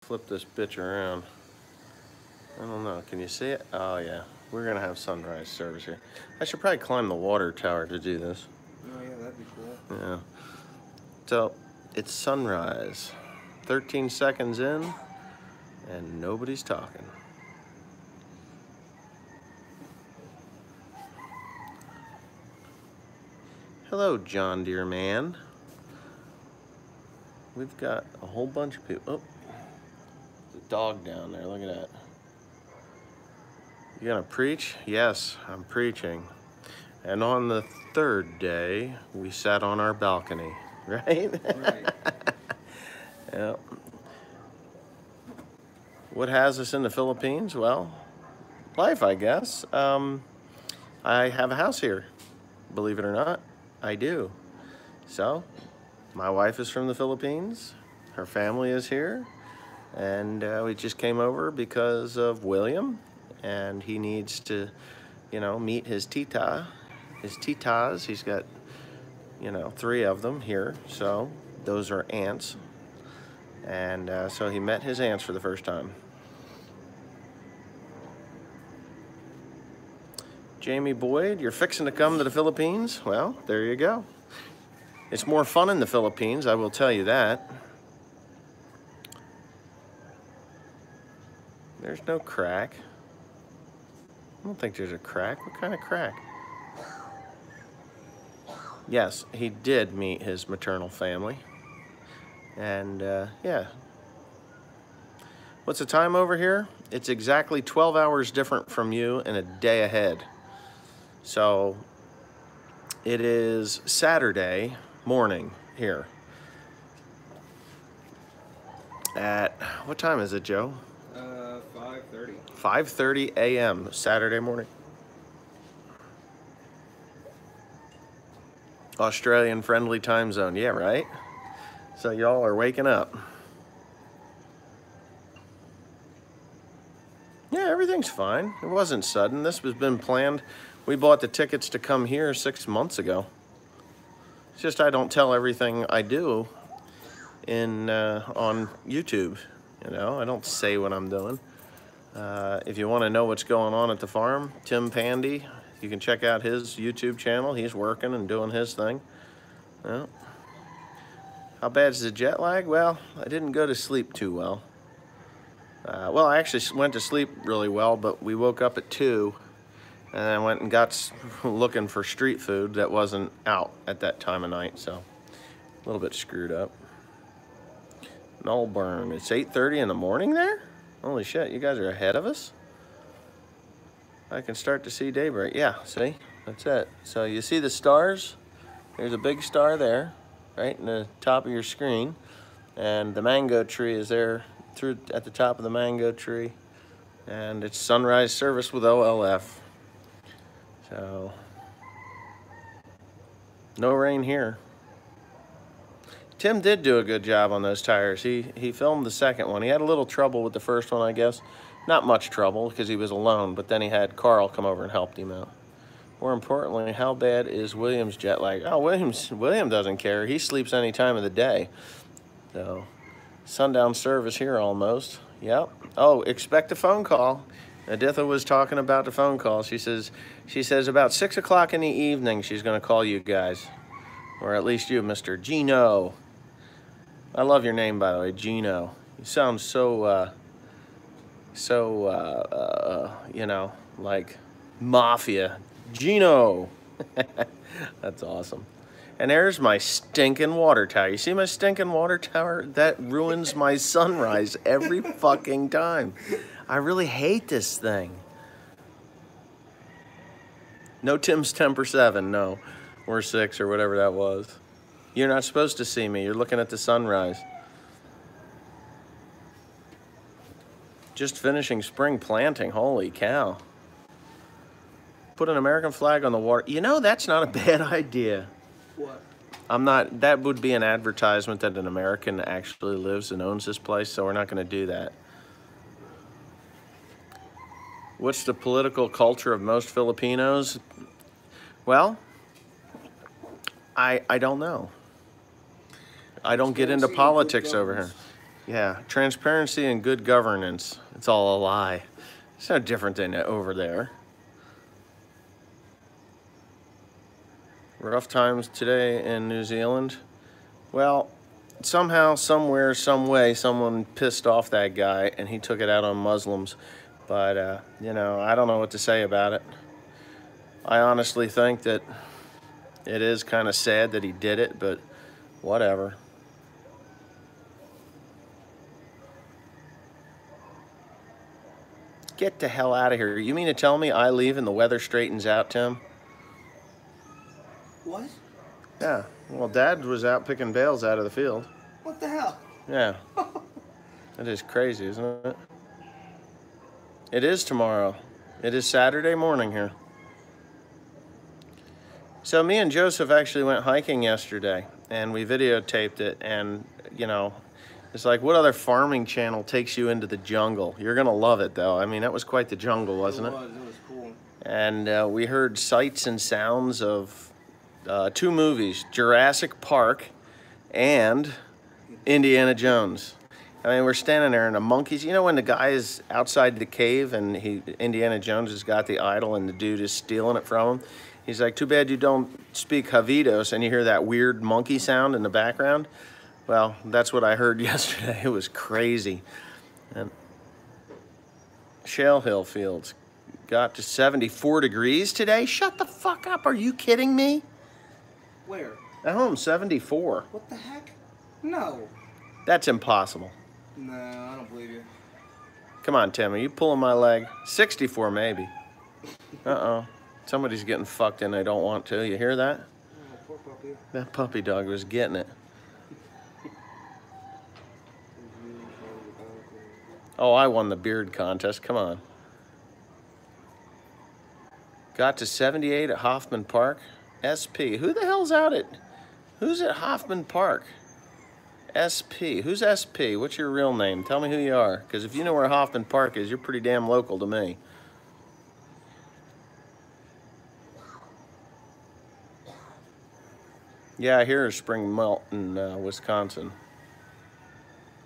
Flip this bitch around. I don't know. Can you see it? Oh, yeah. We're going to have sunrise service here. I should probably climb the water tower to do this. Oh, yeah, that'd be cool. Yeah. So, it's sunrise. 13 seconds in, and nobody's talking. Hello, John Deere man. We've got a whole bunch of people. Oh, there's a dog down there. Look at that. You gonna preach? Yes, I'm preaching. And on the third day, we sat on our balcony, right? Right. Yeah. What has us in the Philippines? Well, life, I guess. I have a house here. Believe it or not, I do. So, my wife is from the Philippines. Her family is here. And we just came over because of William. And he needs to, you know, meet his titas. He's got, you know, 3 of them here. So, those are aunts. And so he met his aunts for the first time. Jamie Boyd, you're fixing to come to the Philippines? Well, there you go. It's more fun in the Philippines, I will tell you that. There's no crack. I don't think there's a crack. What kind of crack? Yes, he did meet his maternal family. And yeah. What's the time over here? It's exactly 12 hours different from you and a day ahead. So it is Saturday morning here. At, what time is it, Joe? 5:30. 5:30 a.m. Saturday morning. Australian friendly time zone, yeah, right? So y'all are waking up. Yeah, everything's fine. It wasn't sudden. This has been planned. We bought the tickets to come here 6 months ago. It's just I don't tell everything I do in on YouTube. You know, I don't say what I'm doing. If you want to know what's going on at the farm, Tim Pandy, you can check out his YouTube channel. He's working and doing his thing. Well, how bad is the jet lag? Well, I didn't go to sleep too well. Well, I actually went to sleep really well, but we woke up at 2, and I went and got looking for street food that wasn't out at that time of night, so a little bit screwed up. Melbourne, it's 8:30 in the morning there? Holy shit, you guys are ahead of us? I can start to see daybreak. Yeah, see? That's it. So you see the stars? There's a big star there, right in the top of your screen. And the mango tree is there through at the top of the mango tree. And it's sunrise service with OLF. So, no rain here. Tim did do a good job on those tires. He filmed the second one. He had a little trouble with the first one, I guess. Not much trouble because he was alone, but then he had Carl come over and helped him out. More importantly, how bad is William's jet lag? Oh, William doesn't care. He sleeps any time of the day. So, sundown service here almost. Yep. Oh, expect a phone call. Aditha was talking about the phone call. She says about 6 o'clock in the evening she's going to call you guys. Or at least you, Mr. Gino. I love your name, by the way, Gino. You sound so, you know, like mafia. Gino. That's awesome. And there's my stinking water tower. You see my stinking water tower? That ruins my sunrise every fucking time. I really hate this thing. No Tim's Temper 7, no. Or 6 or whatever that was. You're not supposed to see me. You're looking at the sunrise. Just finishing spring planting. Holy cow. Put an American flag on the water. You know, that's not a bad idea. What? That would be an advertisement that an American actually lives and owns this place, so we're not going to do that. What's the political culture of most Filipinos? Well, I don't know. I don't get into politics over here. Yeah, transparency and good governance. It's all a lie. It's no different than over there. Rough times today in New Zealand. Well, somehow, somewhere, some way, someone pissed off that guy and he took it out on Muslims. But, you know, I don't know what to say about it. I honestly think that it is kind of sad that he did it, but whatever. Get the hell out of here. You mean to tell me I leave and the weather straightens out, Tim? What? Yeah. Well, Dad was out picking bales out of the field. What the hell? Yeah. That is crazy, isn't it? It is tomorrow. It is Saturday morning here. So me and Joseph actually went hiking yesterday, and we videotaped it, and, you know, it's like, what other farming channel takes you into the jungle? You're going to love it, though. I mean, that was quite the jungle, wasn't it? It was cool. And we heard sights and sounds of two movies, Jurassic Park and Indiana Jones. I mean, we're standing there and the monkeys, you know when the guy is outside the cave and Indiana Jones has got the idol and the dude is stealing it from him? He's like, too bad you don't speak Havidos, and you hear that weird monkey sound in the background. Well, that's what I heard yesterday. It was crazy. And Shale Hill Fields got to 74 degrees today. Shut the fuck up. Are you kidding me? Where? At home, 74. What the heck? No. That's impossible. No, I don't believe you. Come on, Tim. Are you pulling my leg? 64 maybe. Uh-oh. Somebody's getting fucked and they don't want to. You hear that? Oh, poor puppy. That puppy dog was getting it. Oh, I won the beard contest. Come on. Got to 78 at Hoffman Park. SP. Who the hell's out at... Who's at Hoffman Park? SP. Who's SP? What's your real name? Tell me who you are. Because if you know where Hoffman Park is, you're pretty damn local to me. Yeah, I hear a spring melt in Wisconsin.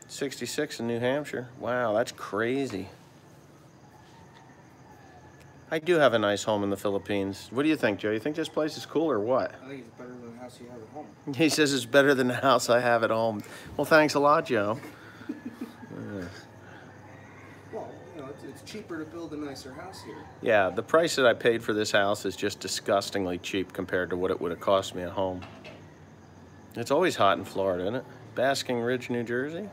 66 in New Hampshire. Wow, that's crazy. I do have a nice home in the Philippines. What do you think, Joe? You think this place is cool or what? I think it's better than the house you have at home. He says it's better than the house I have at home. Well, thanks a lot, Joe. Well, you know, it's cheaper to build a nicer house here. Yeah, the price that I paid for this house is just disgustingly cheap compared to what it would have cost me at home. It's always hot in Florida, isn't it? Basking Ridge, New Jersey.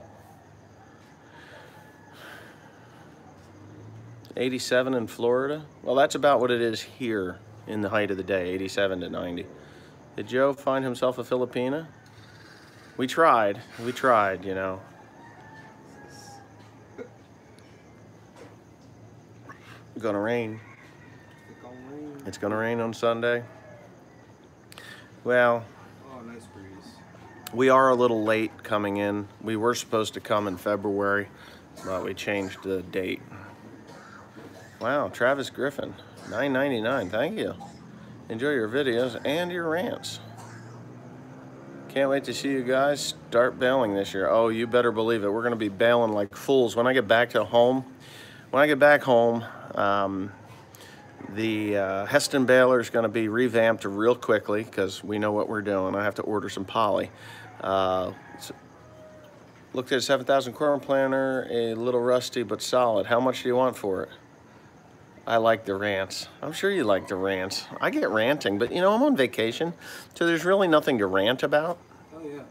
87 in Florida. Well, that's about what it is here in the height of the day, 87 to 90. Did Joe find himself a Filipina? We tried, you know. Gonna rain. It's gonna rain on Sunday. Well, oh, nice breeze. We are a little late coming in. We were supposed to come in February, but we changed the date. Wow, Travis Griffin, $9.99. Thank you. Enjoy your videos and your rants. Can't wait to see you guys start bailing this year. Oh, you better believe it. We're going to be bailing like fools. When I get back home, the Heston baler is going to be revamped real quickly because we know what we're doing. I have to order some poly. Looked at a 7,000 corn planter, a little rusty but solid. How much do you want for it? I like the rants. I'm sure you like the rants. I get ranting, but you know, I'm on vacation, so there's really nothing to rant about. Oh yeah.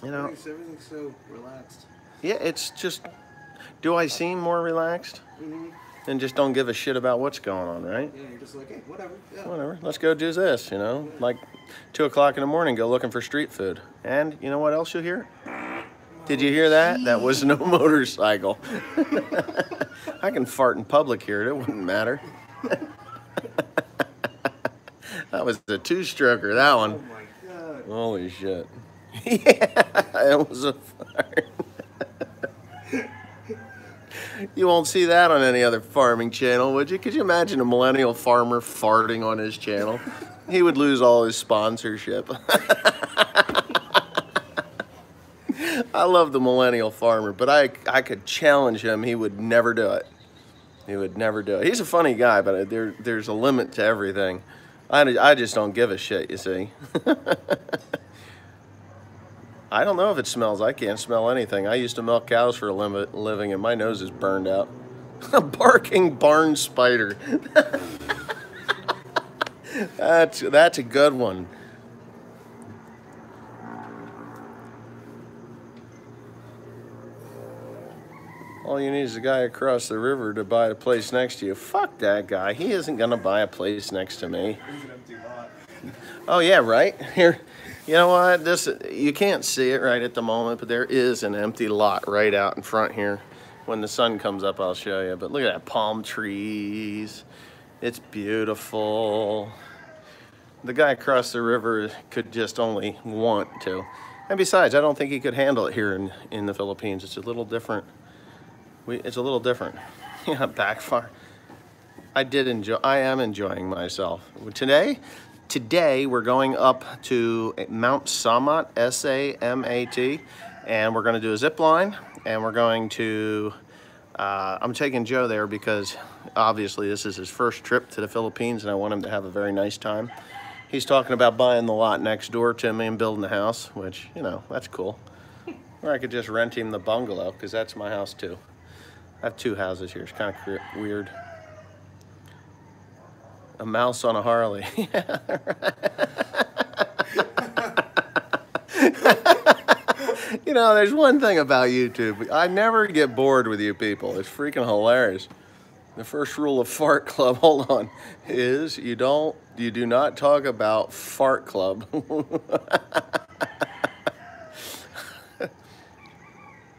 You know, everything's so relaxed. Yeah, it's just, do I seem more relaxed? Mm-hmm. And just don't give a shit about what's going on, right? Yeah, you're just like, hey, whatever. Yeah. Whatever, let's go do this, you know? Like 2 o'clock in the morning, go looking for street food. And you know what else you'll hear? Did you hear that? That was no motorcycle. I can fart in public here, it wouldn't matter. That was a 2-stroker, that one. Oh my God. Holy shit. Yeah, it was a fart. You won't see that on any other farming channel, would you? Could you imagine a millennial farmer farting on his channel? He would lose all his sponsorship. I love the millennial farmer, but I could challenge him. He would never do it. He would never do it. He's a funny guy, but there's a limit to everything. I just don't give a shit, you see. I don't know if it smells. I can't smell anything. I used to milk cows for a living, and my nose is burned out. A barking barn spider. That's a good one. All you need is a guy across the river to buy a place next to you. Fuck that guy. He isn't gonna buy a place next to me. There's an empty lot. Oh yeah, right here. You know what? You can't see it right at the moment, but there is an empty lot right out in front here. When the sun comes up, I'll show you. But look at that, palm trees. It's beautiful. The guy across the river could just only want to. And besides, I don't think he could handle it here in the Philippines. It's a little different. It's a little different. Yeah, backfire. I am enjoying myself. Today we're going up to Mount Samat, S-A-M-A-T, and we're going to do a zip line, and we're going to, I'm taking Joe there because obviously this is his first trip to the Philippines and I want him to have a very nice time. He's talking about buying the lot next door to me and building a house, which, you know, that's cool. Or I could just rent him the bungalow because that's my house too. I have two houses here. It's kind of weird. A mouse on a Harley. You know, there's one thing about YouTube. I never get bored with you people. It's freaking hilarious. The first rule of Fart Club, hold on, is you do not talk about Fart Club.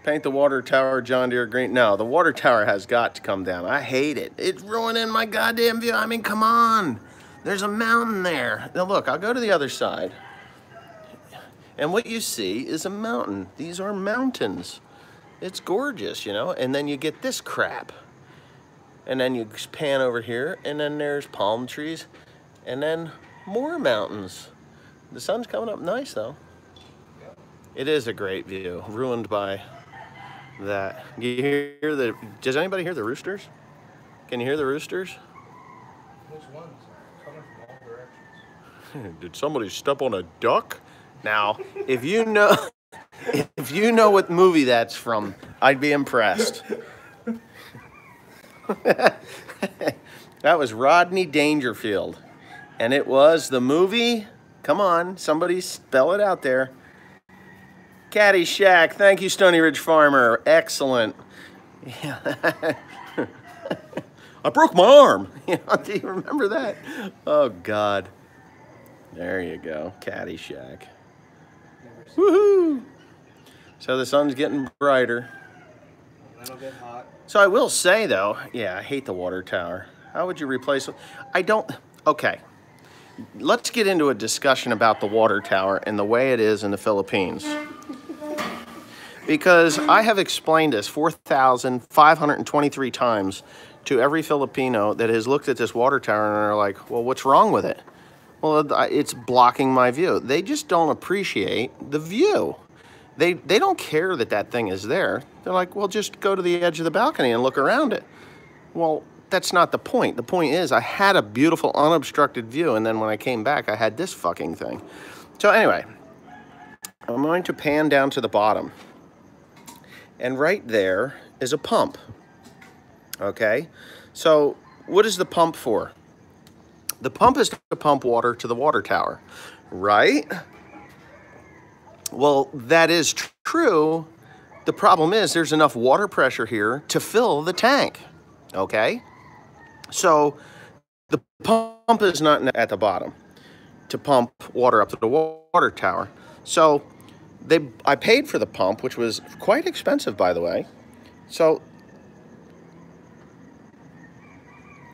Paint the water tower John Deere green. No, the water tower has got to come down. I hate it. It's ruining my goddamn view. I mean, come on. There's a mountain there. Now look, I'll go to the other side. And what you see is a mountain. These are mountains. It's gorgeous, you know? And then you get this crap. And then you pan over here, and then there's palm trees, and then more mountains. The sun's coming up nice, though. It is a great view, ruined by that. Do you hear the, does anybody hear the roosters? Can you hear the roosters? There's ones coming from all directions. Did somebody step on a duck? Now, if you know what movie that's from, I'd be impressed. That was Rodney Dangerfield. And it was the movie, come on, somebody spell it out there. Caddyshack. Thank you, Stony Ridge Farmer. Excellent. Yeah. I broke my arm. You know, do you remember that? Oh, God. There you go. Caddyshack. Woohoo! So the sun's getting brighter. It'll get hot. So I will say, though, yeah, I hate the water tower. How would you replace it? I don't... Okay. Let's get into a discussion about the water tower and the way it is in the Philippines. Because I have explained this 4,523 times to every Filipino that has looked at this water tower and are like, well, what's wrong with it? Well, it's blocking my view. They just don't appreciate the view. They don't care that that thing is there. They're like, well, just go to the edge of the balcony and look around it. Well, that's not the point. The point is I had a beautiful unobstructed view, and then when I came back, I had this fucking thing. So anyway, I'm going to pan down to the bottom. And right there is a pump, okay? So what is the pump for? The pump is to pump water to the water tower, right? Well, that is true. The problem is there's enough water pressure here to fill the tank, okay? So the pump is not at the bottom to pump water up to the water tower. So I paid for the pump, which was quite expensive, by the way. So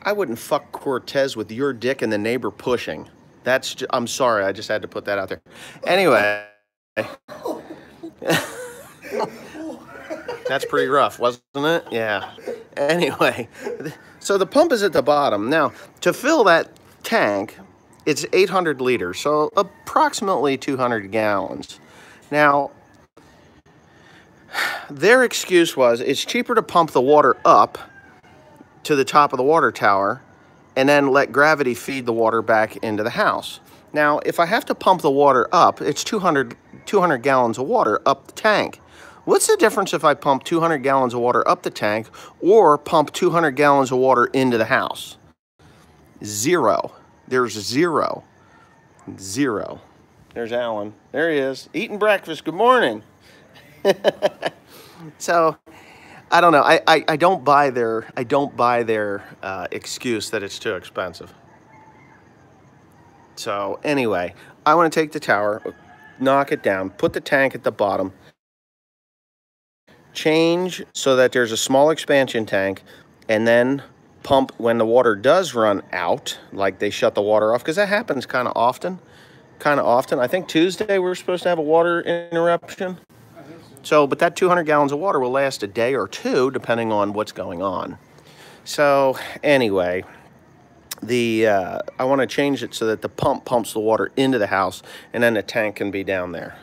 I wouldn't fuck Cortez with your dick and the neighbor pushing. I'm sorry, I just had to put that out there. Anyway. That's pretty rough, wasn't it? Yeah. Anyway, so the pump is at the bottom. Now, to fill that tank, it's 800 liters, so approximately 200 gallons. Now, Their excuse was it's cheaper to pump the water up to the top of the water tower and then let gravity feed the water back into the house. Now, if I have to pump the water up, it's 200 gallons of water up the tank. What's the difference if I pump 200 gallons of water up the tank or pump 200 gallons of water into the house? Zero. There's zero. Zero. There's Alan. There he is, eating breakfast. Good morning. So, I don't know. I don't buy their excuse that it's too expensive. So anyway, I want to take the tower, knock it down, put the tank at the bottom, change so that there's a small expansion tank, and then pump when the water does run out, like they shut the water off, because that happens kind of often. I think Tuesday we were supposed to have a water interruption. So, but that 200 gallons of water will last a day or two, depending on what's going on. So anyway, I want to change it so that the pump pumps the water into the house, and then the tank can be down there,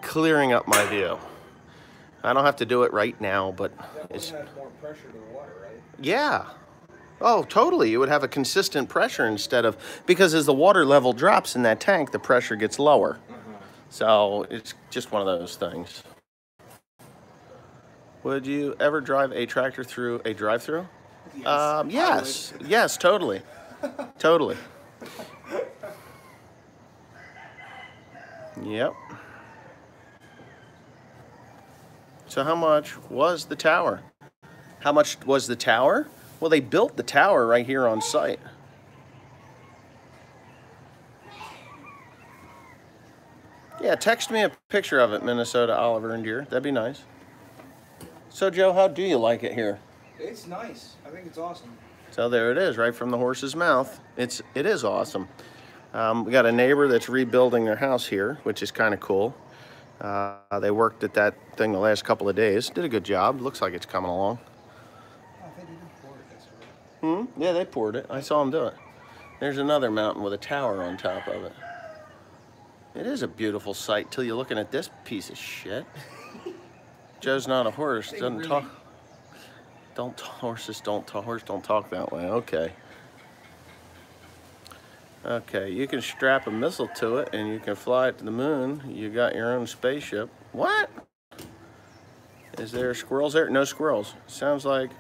clearing up my view. I don't have to do it right now, but it's more pressure to the water, right? Yeah. Oh, totally. You would have a consistent pressure instead of, because as the water level drops in that tank, the pressure gets lower. So it's just one of those things. Would you ever drive a tractor through a drive-through? Yes. Yes, totally. Totally. Yep. So how much was the tower? How much was the tower? Well, they built the tower right here on site. Yeah, text me a picture of it, Minnesota Oliver and Deer. That'd be nice. So, Joe, how do you like it here? It's nice. I think it's awesome. So there it is, right from the horse's mouth. It is awesome. We got a neighbor that's rebuilding their house here, which is kind of cool. They worked at that thing the last couple of days. Did a good job. Looks like it's coming along. Oh, they didn't pour it yesterday. Yeah, they poured it. I saw them do it. There's another mountain with a tower on top of it. It is a beautiful sight till you're looking at this piece of shit. Joe's not a horse. Doesn't really... talk. Horses don't talk that way. Okay. Okay, you can strap a missile to it and you can fly it to the moon. You got your own spaceship. What? Is there squirrels there? No squirrels. Sounds like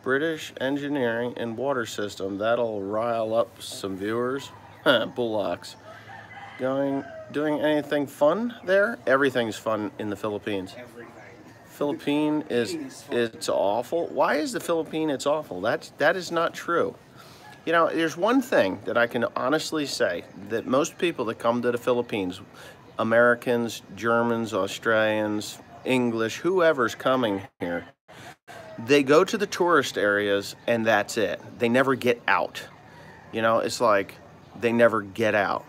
British engineering and water system. That'll rile up some viewers. Bullocks. Doing anything fun there? Everything's fun in the Philippines. Everything. Philippine it's awful. Why is the Philippine it's awful? That is not true. You know, there's one thing that I can honestly say, that most people that come to the Philippines, Americans, Germans, Australians, English, whoever's coming here, they go to the tourist areas and that's it. They never get out. You know, it's like they never get out.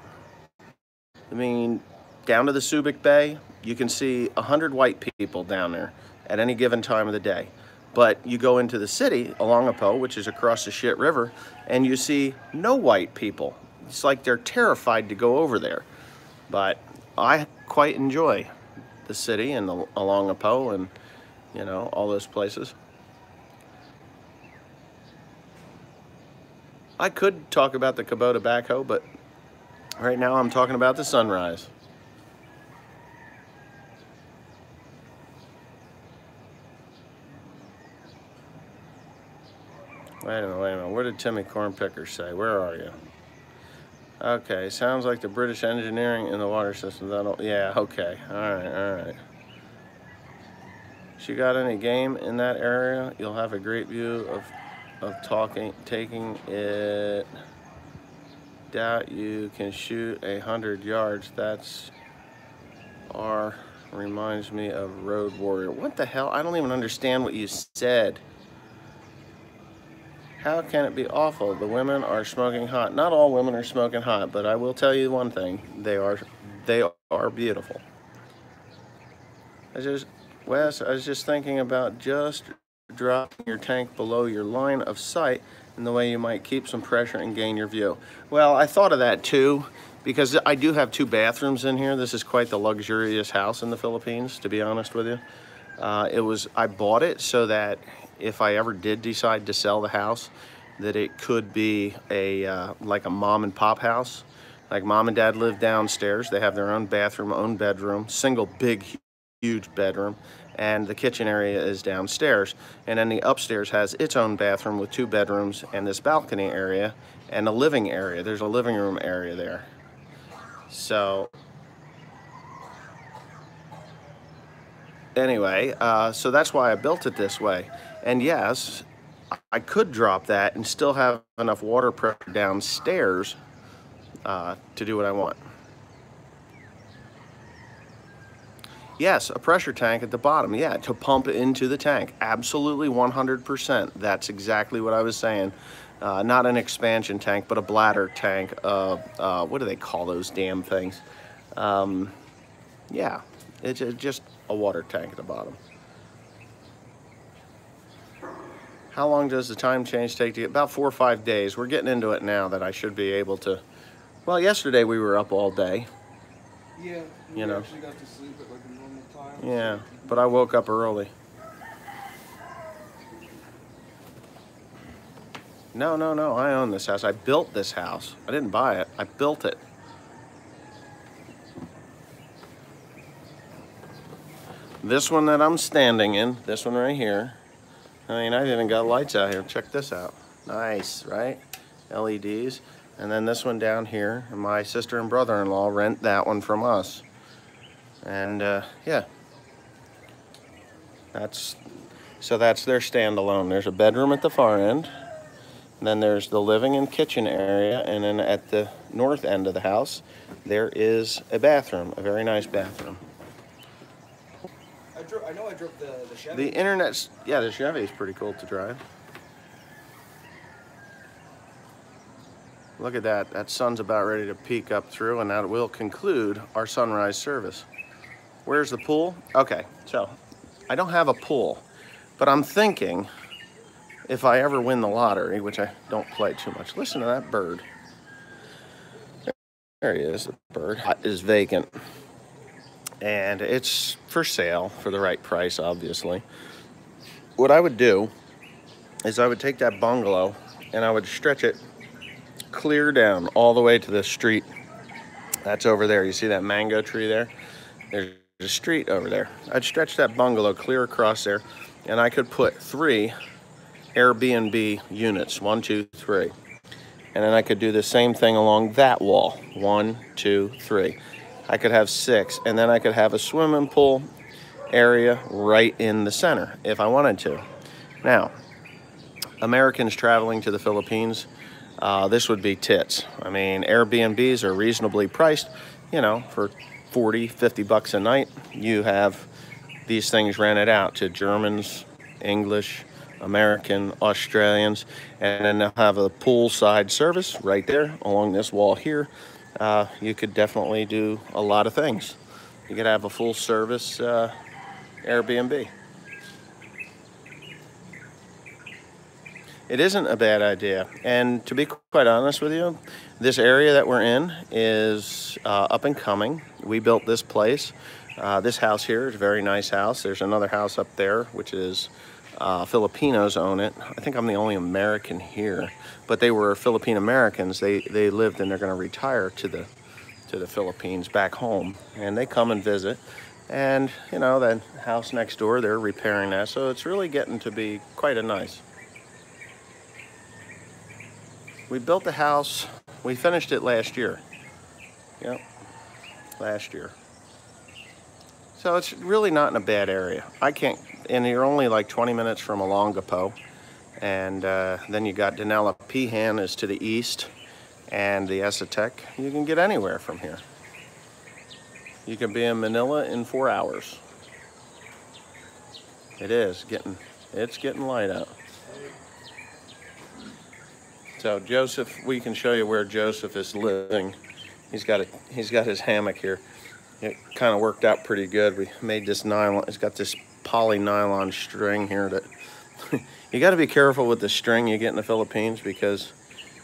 I mean, down to the Subic Bay, you can see 100 white people down there at any given time of the day. But you go into the city, Olongapo, which is across the shit river, and you see no white people. It's like they're terrified to go over there. But I quite enjoy the city and the Olongapo and, you know, all those places. I could talk about the Kubota backhoe, but right now I'm talking about the sunrise. Wait a minute. What did Timmy Cornpicker say? Where are you? Okay, sounds like the British engineering in the water system. Yeah, okay. All right. She got any game in that area? You'll have a great view of taking it. Doubt you can shoot 100 yards. That's reminds me of Road Warrior. What the hell? I don't even understand what you said. How can it be awful? The women are smoking hot. Not all women are smoking hot, but I will tell you one thing. They are beautiful. Wes, I was just thinking about just dropping your tank below your line of sight in the way you might keep some pressure and gain your view. Well, I thought of that too, because I do have 2 bathrooms in here. This is quite the luxurious house in the Philippines, to be honest with you. I bought it so that if I ever did decide to sell the house, that it could be like a mom and pop house. Like mom and dad live downstairs. They have their own bathroom, own bedroom, single big, huge bedroom, and the kitchen area is downstairs. And then the upstairs has its own bathroom with 2 bedrooms and this balcony area and a living area. There's a living room area there. So anyway, so that's why I built it this way. And yes, I could drop that and still have enough water pressure downstairs to do what I want. Yes, a pressure tank at the bottom, yeah, to pump into the tank. Absolutely 100%. That's exactly what I was saying. Not an expansion tank, but a bladder tank. What do they call those damn things? Yeah, it's just a water tank at the bottom. How long does the time change take to get? About 4 or 5 days. We're getting into it now that I should be able to. Well, yesterday we were up all day. Yeah, you know. Actually got to sleep at like a normal time. Yeah, but I woke up early. No, I own this house. I built this house. I didn't buy it. I built it. This one that I'm standing in, this one right here. I mean, I've even got lights out here. Check this out. Nice, right? LEDs. And then this one down here. And my sister and brother-in-law rent that one from us. And yeah. So that's their standalone. There's a bedroom at the far end. And then there's the living and kitchen area. And then at the north end of the house, there is a bathroom, a very nice bathroom. I know I drove the Chevy. The internet's, yeah, the Chevy's pretty cool to drive. Look at that. That sun's about ready to peek up through, and that will conclude our sunrise service. Where's the pool? Okay, so I don't have a pool, but I'm thinking if I ever win the lottery, which I don't play too much. Listen to that bird. There he is, the bird. It is vacant. And it's for sale for the right price, obviously. What I would do is I would take that bungalow and I would stretch it clear down all the way to the street. That's over there. You see that mango tree there? There's a street over there. I'd stretch that bungalow clear across there, and I could put 3 Airbnb units, 1, 2, 3. And then I could do the same thing along that wall, 1, 2, 3. I could have 6, and then I could have a swimming pool area right in the center if I wanted to. Now, Americans traveling to the Philippines, this would be tits. I mean, Airbnbs are reasonably priced, you know, for 40, 50 bucks a night. You have these things rented out to Germans, English, American, Australians, and then they'll have a poolside service right there along this wall here. You could definitely do a lot of things. You could have a full service Airbnb. It isn't a bad idea. And to be quite honest with you, this area that we're in is up and coming. We built this place. This house here is a very nice house. There's another house up there, which is Filipinos own it. I think I'm the only American here, but they were Philippine Americans. They lived and they're going to retire to the Philippines back home, and they come and visit. And you know, that house next door, they're repairing that, so it's really getting to be quite a nice. We built the house. We finished it last year. Yep, last year. So it's really not in a bad area. And you're only like 20 minutes from Olongapo. And then you got Danela Pihan is to the east, and the Esatec. You can get anywhere from here. You can be in Manila in 4 hours. It's getting light out. So Joseph, we can show you where Joseph is living. He's got his hammock here. It kind of worked out pretty good. We made this nylon. It's got this poly nylon string here that you got to be careful with the string you get in the Philippines because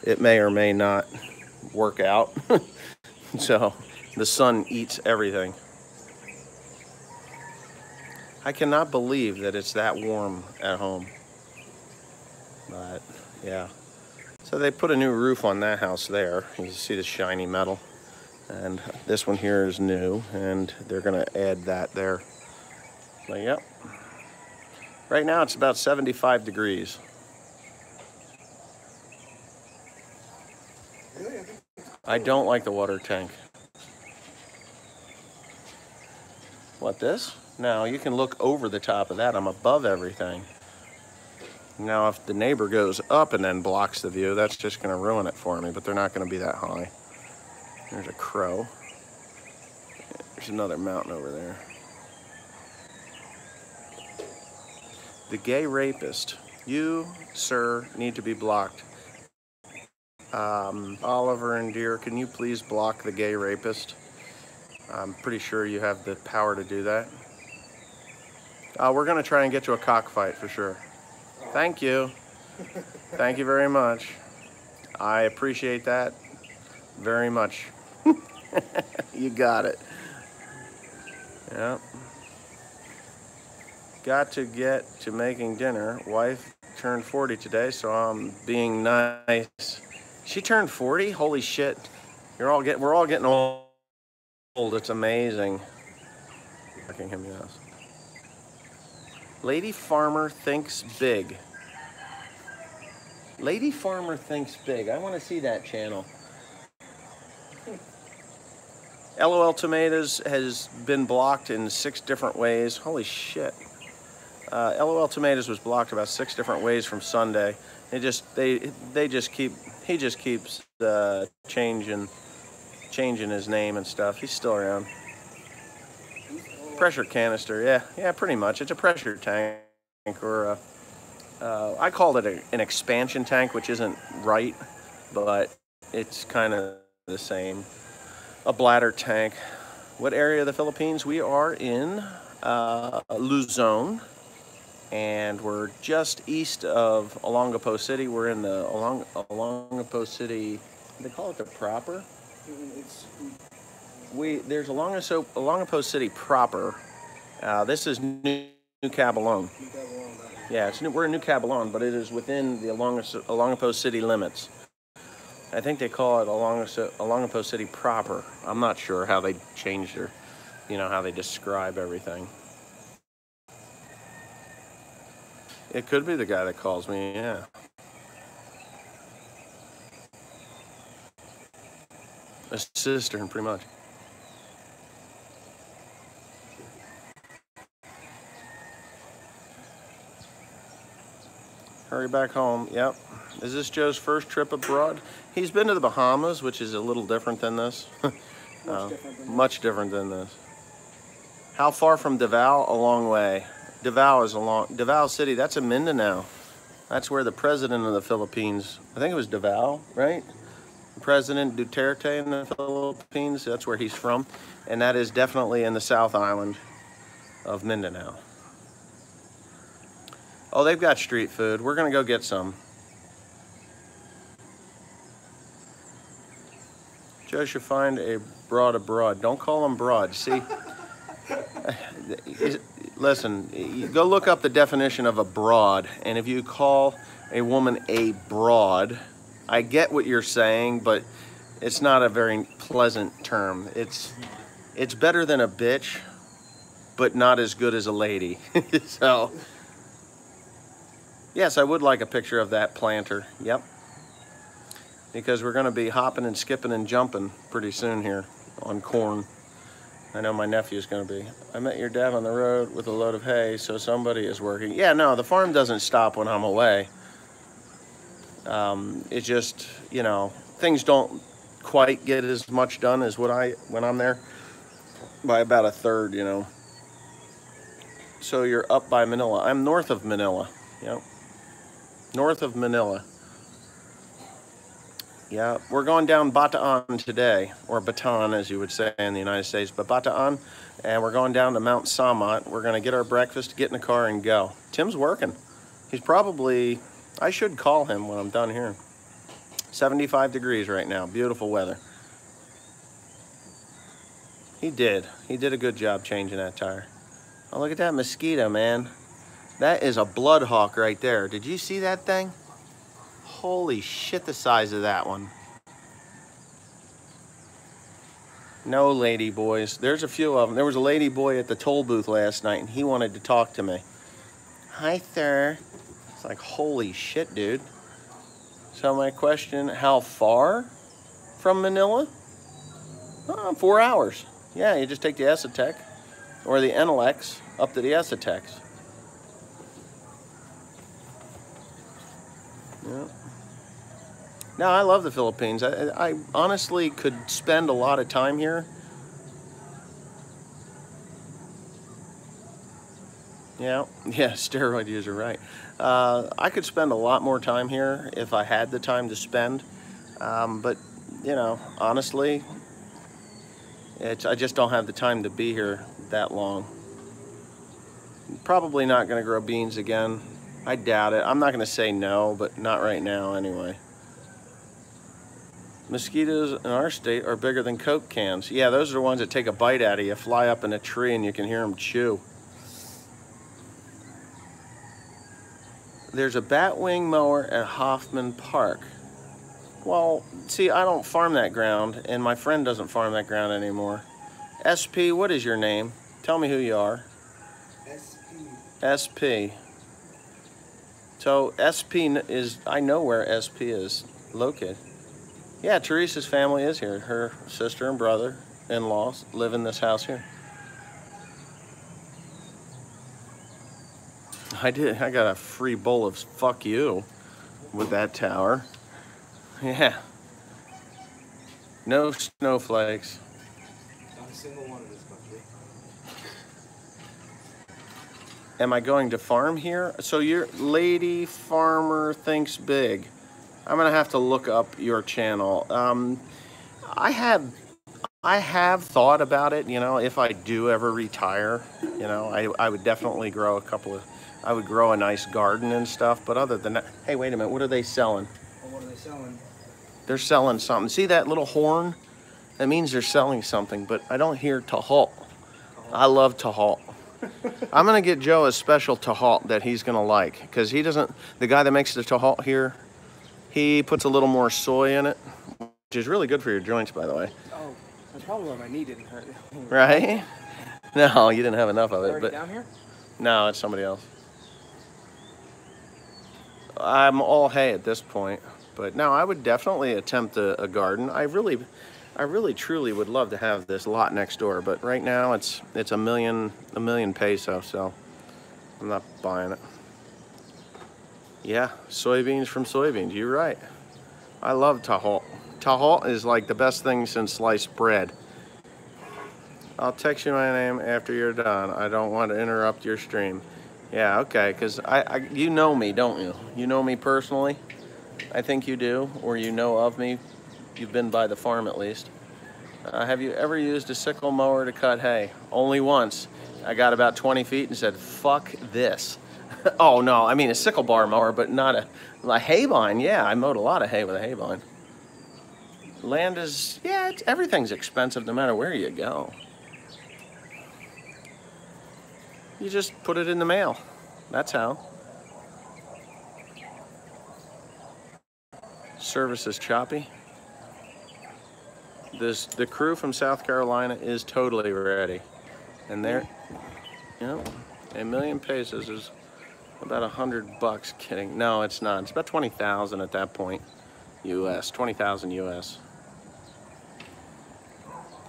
it may or may not work out. So the sun eats everything. I cannot believe that it's that warm at home. But, yeah. So they put a new roof on that house there. You see the shiny metal. And this one here is new, and they're gonna add that there. But, yep. Right now it's about 75 degrees. Really? I don't like the water tank. What, this? No, you can look over the top of that. I'm above everything. Now, if the neighbor goes up and then blocks the view, that's just going to ruin it for me, but they're not going to be that high. There's a crow. There's another mountain over there. The gay rapist. You, sir, need to be blocked. Oliver and Deer, can you please block the gay rapist? I'm pretty sure you have the power to do that. We're going to try and get you a cockfight for sure. Thank you. Thank you very much. I appreciate that very much. You got it. Yep. Got to get to making dinner. Wife turned 40 today, so I'm being nice. She turned 40? Holy shit. We're all getting old. It's amazing. Buckingham, yes. Lady Farmer thinks big. Lady Farmer thinks big. I want to see that channel. LOL Tomatoes has been blocked in 6 different ways. Holy shit. LOL Tomatoes was blocked about 6 different ways from Sunday. He just keeps changing his name and stuff. He's still around. Pressure canister, yeah, pretty much. It's a pressure tank, or I called it an expansion tank, which isn't right, but it's kind of the same. A bladder tank. What area of the Philippines? We are in Luzon, and we're just east of Olongapo City. We're in the Olongapo City. They call it the proper. There's Olongapo City proper. This is New Cabalon. Yeah, we're in New Cabalon, but it is within the Olongapo City limits. I think they call it Olongapo City proper. I'm not sure how they changed their, how they describe everything. It could be the guy that calls me, yeah. A cistern, pretty much. Hurry back home. Yep. Is this Joe's first trip abroad? He's been to the Bahamas, which is a little different than this. Much different than this. How far from Davao? A long way. Davao City, that's in Mindanao. That's where the president of the Philippines, I think it was Davao, right? President Duterte in the Philippines, that's where he's from. And that is definitely in the South Island of Mindanao. Oh, they've got street food. We're going to go get some. Joe should find a broad abroad. Don't call them broad. See? Listen, go look up the definition of a broad. And if you call a woman a broad, I get what you're saying, but it's not a very pleasant term. It's better than a bitch, but not as good as a lady. So... yes, I would like a picture of that planter. Yep. Because we're going to be hopping and skipping and jumping pretty soon here on corn. I know my nephew's going to be. I met your dad on the road with a load of hay, so somebody is working. Yeah, no, the farm doesn't stop when I'm away. It's just, things don't quite get as much done as when I'm there. By about a third, So you're up by Manila. I'm north of Manila. Yep. North of Manila. Yeah, we're going down Bataan today, or Bataan as you would say in the United States, but Bataan, and we're going down to Mount Samat. We're going to get our breakfast, get in the car, and go. Tim's working. He's probably, I should call him when I'm done here. 75 degrees right now, beautiful weather. He did a good job changing that tire. Oh, look at that mosquito, man. That is a blood hawk right there. Did you see that thing? Holy shit, the size of that one. No lady boys. There's a few of them. There was a lady boy at the toll booth last night, and he wanted to talk to me. Hi, sir. It's like, holy shit, dude. So my question, how far from Manila? 4 hours. Yeah, you just take the Esotec or the NLX up to the Esotecs. Yeah. No, I love the Philippines. I honestly could spend a lot of time here. Yeah, steroid user, right. I could spend a lot more time here if I had the time to spend. But, you know, honestly, I just don't have the time to be here that long. Probably not going to grow beans again. I doubt it. I'm not going to say no, but not right now anyway. Mosquitoes in our state are bigger than Coke cans. Yeah, those are the ones that take a bite out of you, fly up in a tree, and you can hear them chew. There's a batwing mower at Hoffman Park. Well, see, I don't farm that ground, and my friend doesn't farm that ground anymore. SP, what is your name? Tell me who you are. SP. So SP is, I know where SP is located. Yeah, Teresa's family is here. Her sister and brother-in-laws live in this house here. I did. I got a free bowl of fuck you with that tower. Yeah. No snowflakes. Not a single one in this country. Am I going to farm here? So your lady farmer thinks big. I'm gonna have to look up your channel. I have thought about it. You know, if I do ever retire, you know, I would definitely grow I would grow a nice garden and stuff. But other than that, hey, wait a minute. What are they selling? Well, what are they selling? They're selling something. See that little horn? That means they're selling something. But I don't hear Tahoe. I love Tahoe. I'm gonna get Joe a special Tahoe that he's gonna like, because he doesn't. The guy that makes the Tahoe here, he puts a little more soy in it, which is really good for your joints, by the way. Oh, that's probably why my knee didn't hurt. Right? No, you didn't have enough of it. Already But down here? no, it's somebody else. I'm all hay at this point, but no, I would definitely attempt a garden. I really truly would love to have this lot next door, but right now it's a million peso, so I'm not buying it. Yeah, soybeans from soybeans. You're right. I love Tahoe. Tahoe is like the best thing since sliced bread. I'll text you my name after you're done. I don't want to interrupt your stream. Yeah, okay, because you know me, don't you? You know me personally? I think you do, or you know of me. You've been by the farm at least. Have you ever used a sickle mower to cut hay? Only once. I got about 20 feet and said, fuck this. Oh, no, I mean a sickle bar mower, but not a haybine. Yeah, I mowed a lot of hay with a haybine. Land is, yeah, everything's expensive no matter where you go. You just put it in the mail. That's how. Service is choppy. The crew from South Carolina is totally ready. And they're, you know, a million pesos is about $100. Kidding. No, it's not. It's about 20,000 at that point. US. 20,000 US.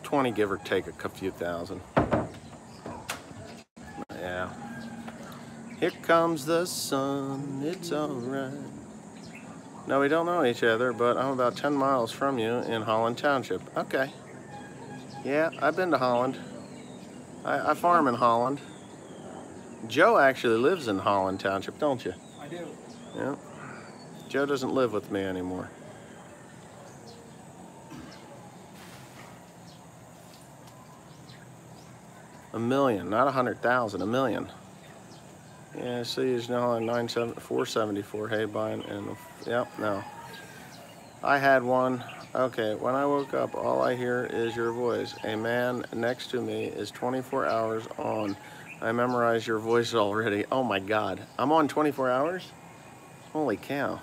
20 give or take a few thousand. Yeah. Here comes the sun, it's alright. No, we don't know each other, but I'm about 10 miles from you in Holland Township. Okay. Yeah, I've been to Holland. I farm in Holland. Joe actually lives in Holland Township, don't you? I do. Yeah. Joe doesn't live with me anymore. A million, not 100,000, a million. Yeah, see, he's now on 474 haybine, and yep, no. I had one. Okay, when I woke up, all I hear is your voice. A man next to me is 24 hours on I memorized your voice already. Oh my God. I'm on 24 hours? Holy cow.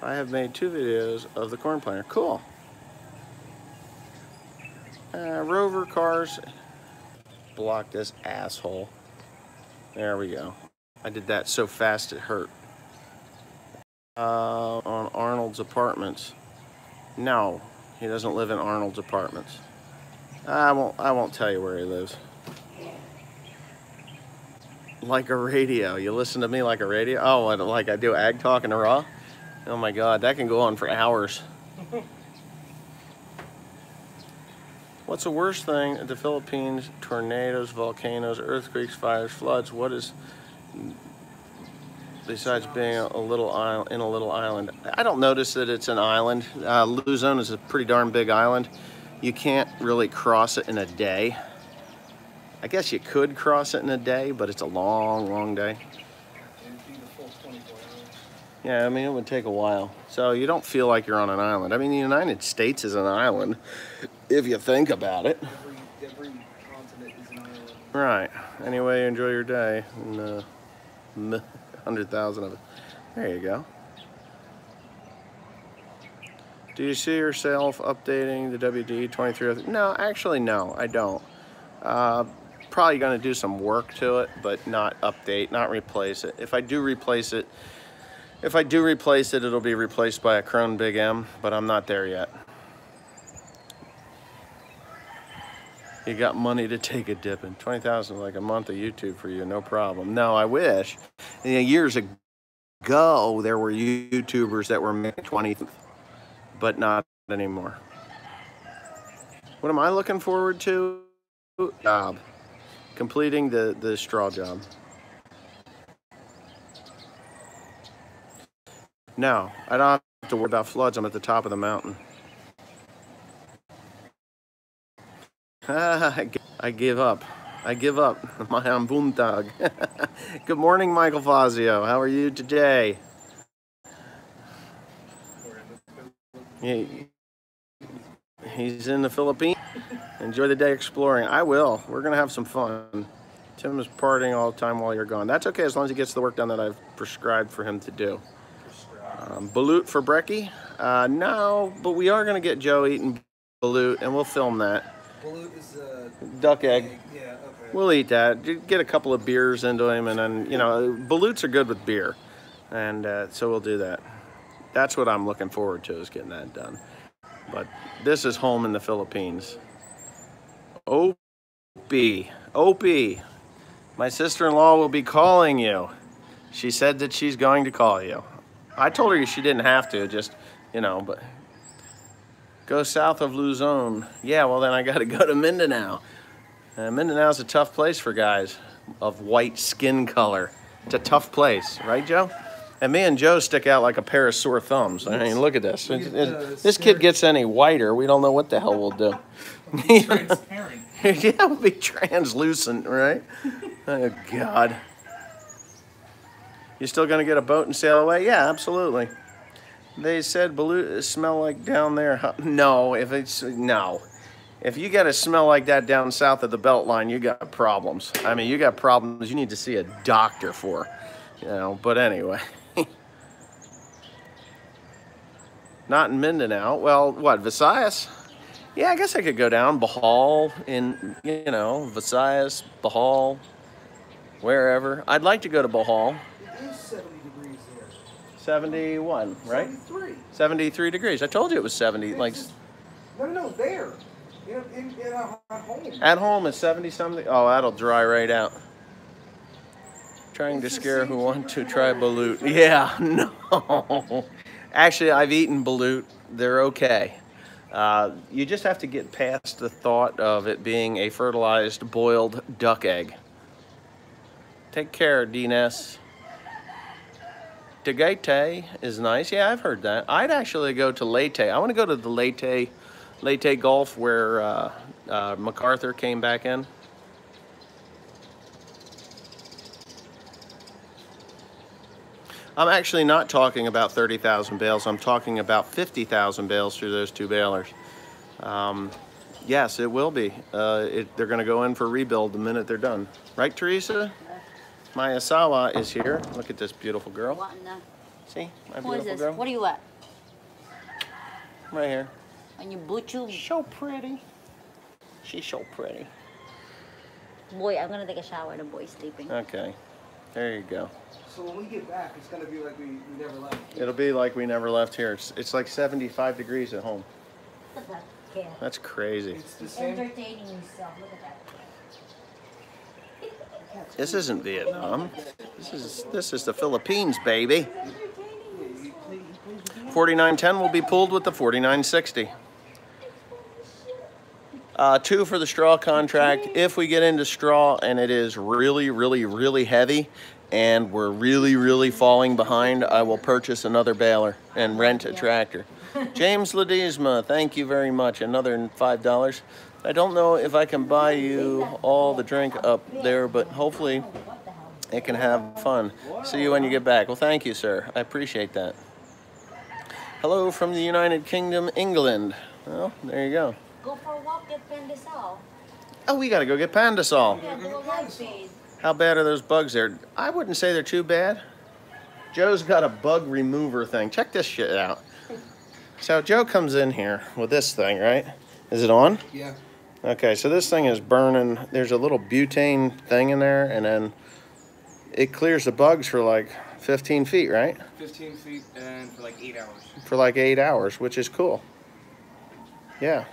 I have made 2 videos of the corn planter. Cool. Rover cars. Block this asshole. There we go. I did that so fast it hurt. On Arnold's Apartments. No, he doesn't live in Arnold's Apartments. I won't tell you where he lives. Like a radio. You listen to me like a radio? Oh, like I do Ag Talk in the Raw? Oh my God, that can go on for hours. What's the worst thing at the Philippines? Tornadoes, volcanoes, earthquakes, fires, floods. What is, besides being a little island, in a little island? I don't notice that it's an island. Luzon is a pretty darn big island. You can't really cross it in a day. I guess you could cross it in a day, but it's a long, long day. It'd be the full 24 hours. Yeah, I mean, it would take a while. So you don't feel like you're on an island. I mean, the United States is an island, if you think about it. Every continent is an island. Right. Anyway, enjoy your day. And 100,000 of it. There you go. Do you see yourself updating the WD-23? No, actually, no, I don't. Probably going to do some work to it, but not update, not replace it. If I do replace it, it'll be replaced by a Krone Big M, but I'm not there yet. You got money to take a dip in. 20,000 like a month of YouTube for you, no problem. No, I wish. Years ago, there were YouTubers that were making 20, but not anymore. What am I looking forward to? Job. Completing the straw job. No, I don't have to worry about floods. I'm at the top of the mountain. I give up. I give up. My Buntag. Good morning, Michael Fazio. How are you today? He's in the Philippines. Enjoy the day exploring. I will. We're going to have some fun. Tim is partying all the time while you're gone. That's okay as long as he gets the work done that I've prescribed for him to do. Balut for Brecky? No, but we are going to get Joe eating balut, and we'll film that. Balut is duck egg. Yeah, okay. We'll eat that. Get a couple of beers into him, and then, you know, balutes are good with beer. And so we'll do that. That's what I'm looking forward to, is getting that done. But this is home in the Philippines. Opie, my sister-in-law will be calling you. She said that she's going to call you. I told her she didn't have to, just, you know, but go south of Luzon. Yeah, well then I got to go to Mindanao. Mindanao's a tough place for guys of white skin color. It's a tough place, right, Joe? And me and Joe stick out like a pair of sore thumbs. I mean, look at this. This kid gets any whiter, we don't know what the hell we'll do. Transparent. Yeah, we'll be translucent, right? Oh, God. You still going to get a boat and sail away? Yeah, absolutely. They said balut smell like down there. Huh? No, no. If you got a smell like that down south of the Beltline, you got problems. I mean, you got problems you need to see a doctor for, you know, but anyway. Not in Mindanao. Well, what, Visayas? Yeah, I guess I could go down Bohol in, you know, Visayas, Bohol, wherever. I'd like to go to Bohol. It is 70 degrees there. 71, right? 73. 73 degrees. I told you it was 70. Like, No, there. At home. At home it's 70 something. Oh, that'll dry right out. Trying to scare who want to try balut. Yeah, no. Actually, I've eaten balut. They're okay. You just have to get past the thought of it being a fertilized boiled duck egg. Take care, Dines. Tagaytay is nice. Yeah, I've heard that. I'd actually go to Leyte. I want to go to the Leyte Gulf where MacArthur came back in. I'm actually not talking about 30,000 bales. I'm talking about 50,000 bales through those 2 balers. Yes, it will be. They're going to go in for rebuild the minute they're done. Right, Teresa? My Asawa is here. Look at this beautiful girl. See? My Who is beautiful this? girl. What are you at? Right here. On your butchu? So pretty. She's so pretty. Boy, I'm gonna take a shower. The boy's sleeping. Okay. There you go. So when we get back, it's gonna be like we never left. It'll be like we never left here. It's like 75 degrees at home. Look at that cat. That's crazy. It's the He's same. entertaining himself. Look at that. This isn't Vietnam. This is the Philippines, baby. 4910 will be pulled with the 4960. 2 for the straw contract. If we get into straw and it is really, really, really heavy and we're really, really falling behind, I will purchase another baler and rent a tractor. James Ledesma, thank you very much. Another $5. I don't know if I can buy you all the drink up there, but hopefully it can have fun. See you when you get back. Well, thank you, sir. I appreciate that. Hello from the United Kingdom, England. Well, there you go. Go for a walk, get Pandesal. Oh, we gotta go get Pandasol. Yeah, do a live feed. How bad are those bugs there? I wouldn't say they're too bad. Joe's got a bug remover thing. Check this shit out. So Joe comes in here with this thing, right? Is it on? Yeah. Okay, so this thing is burning. There's a little butane thing in there, and then it clears the bugs for like 15 feet, right? 15 feet and for like 8 hours. For like 8 hours, which is cool. Yeah.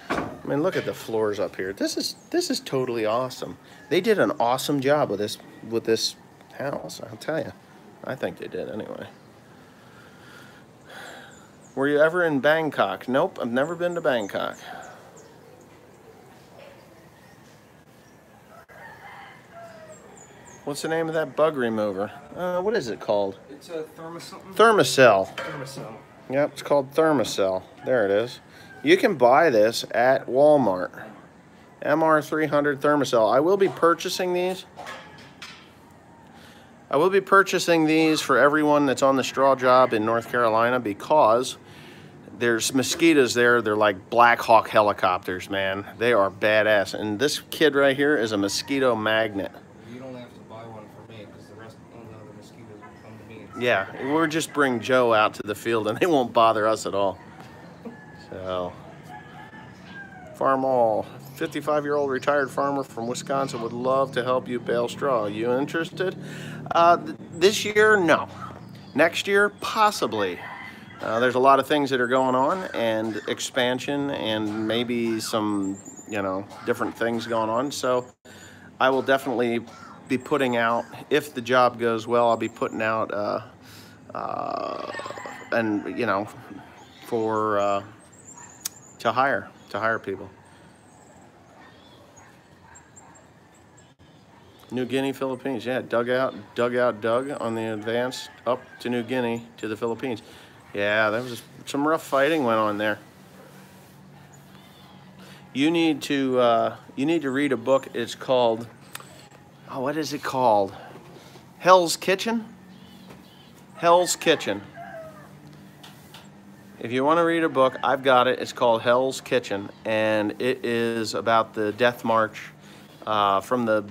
I mean, look at the floors up here. This is totally awesome. They did an awesome job with this house, I'll tell you. I think they did anyway. Were you ever in Bangkok? Nope, I've never been to Bangkok. What's the name of that bug remover? What is it called? It's a Thermacell. Thermacell. Yep, it's called Thermacell. There it is. You can buy this at Walmart. MR300 Thermacell. I will be purchasing these. I will be purchasing these for everyone that's on the straw job in North Carolina because there's mosquitoes there. They're like Black Hawk helicopters, man. They are badass. And this kid right here is a mosquito magnet. You don't have to buy one for me because the rest of the other mosquitoes will come to me. Yeah, we'll just bring Joe out to the field and they won't bother us at all. So, Farm All, 55-year-old retired farmer from Wisconsin would love to help you bale straw. You interested? This year, no. Next year, possibly. There's a lot of things that are going on and expansion and maybe some, different things going on. So I will definitely be putting out, if the job goes well, I'll be putting out, to hire people. New Guinea, Philippines. Yeah, dugout Doug on the advance up to New Guinea to the Philippines. Yeah, there was some rough fighting went on there. You need to read a book. It's called, what is it called? Hell's Kitchen? Hell's Kitchen. If you want to read a book, I've got it. It's called Hell's Kitchen, and it is about the death march from the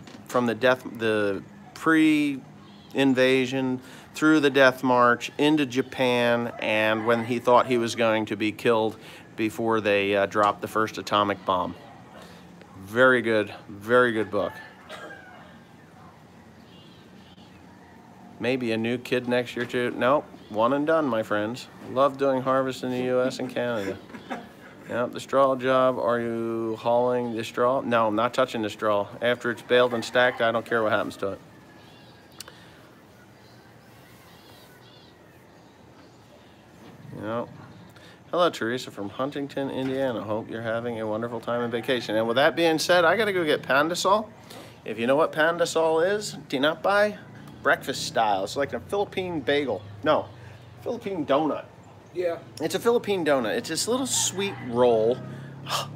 pre-invasion through the death march into Japan, and when he thought he was going to be killed before they dropped the first atomic bomb. Very good book. Maybe a new kid next year too. Nope, one and done, my friends. Love doing harvest in the U.S. and Canada. Yep, the straw job. Are you hauling the straw? No, I'm not touching the straw. After it's baled and stacked, I don't care what happens to it. Yep. Hello, Teresa from Huntington, Indiana. Hope you're having a wonderful time on vacation. And with that being said, I got to go get Pandasol. If you know what Pandasol is, tinapay, breakfast style. It's like a Philippine bagel. No, Philippine donut. Yeah. It's a Philippine donut. It's this little sweet roll,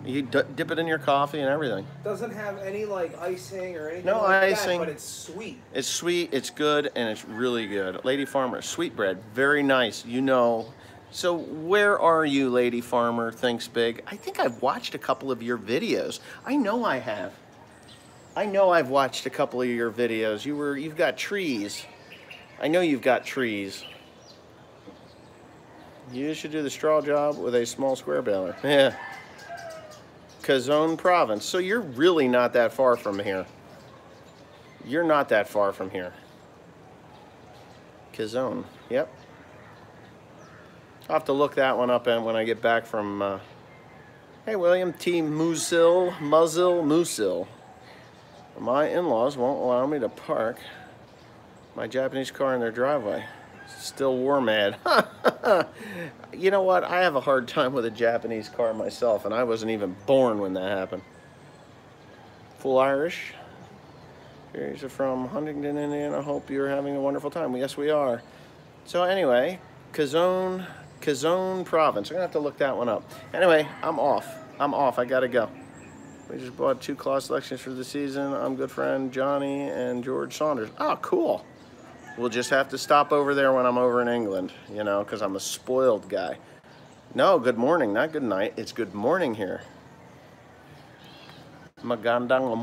You dip it in your coffee and everything. Doesn't have any like icing or anything No like icing. that, but it's sweet. It's sweet, it's good, and it's really good. Lady Farmer, sweetbread, very nice, you know. So where are you, Lady Farmer Thinks Big? I think I've watched a couple of your videos. I know I have. I know I've watched a couple of your videos. You've got trees. I know you've got trees. You should do the straw job with a small square baler. Yeah. Quezon Province. So you're really not that far from here. You're not that far from here. Quezon. Yep. I'll have to look that one up when I get back from... Hey, William T. Musil. My in-laws won't allow me to park my Japanese car in their driveway. Still war mad. You know what? I have a hard time with a Japanese car myself, and I wasn't even born when that happened. Full Irish. These are from Huntington, Indiana. Hope you're having a wonderful time. Well, yes, we are. So anyway, Quezon Province. I'm gonna have to look that one up. Anyway, I'm off. I gotta go. We just bought 2 claw selections for the season. I'm good friend Johnny and George Saunders. Oh, cool. We'll just have to stop over there when I'm over in England, you know, because I'm a spoiled guy. No, good morning, not good night. It's good morning here. Magandang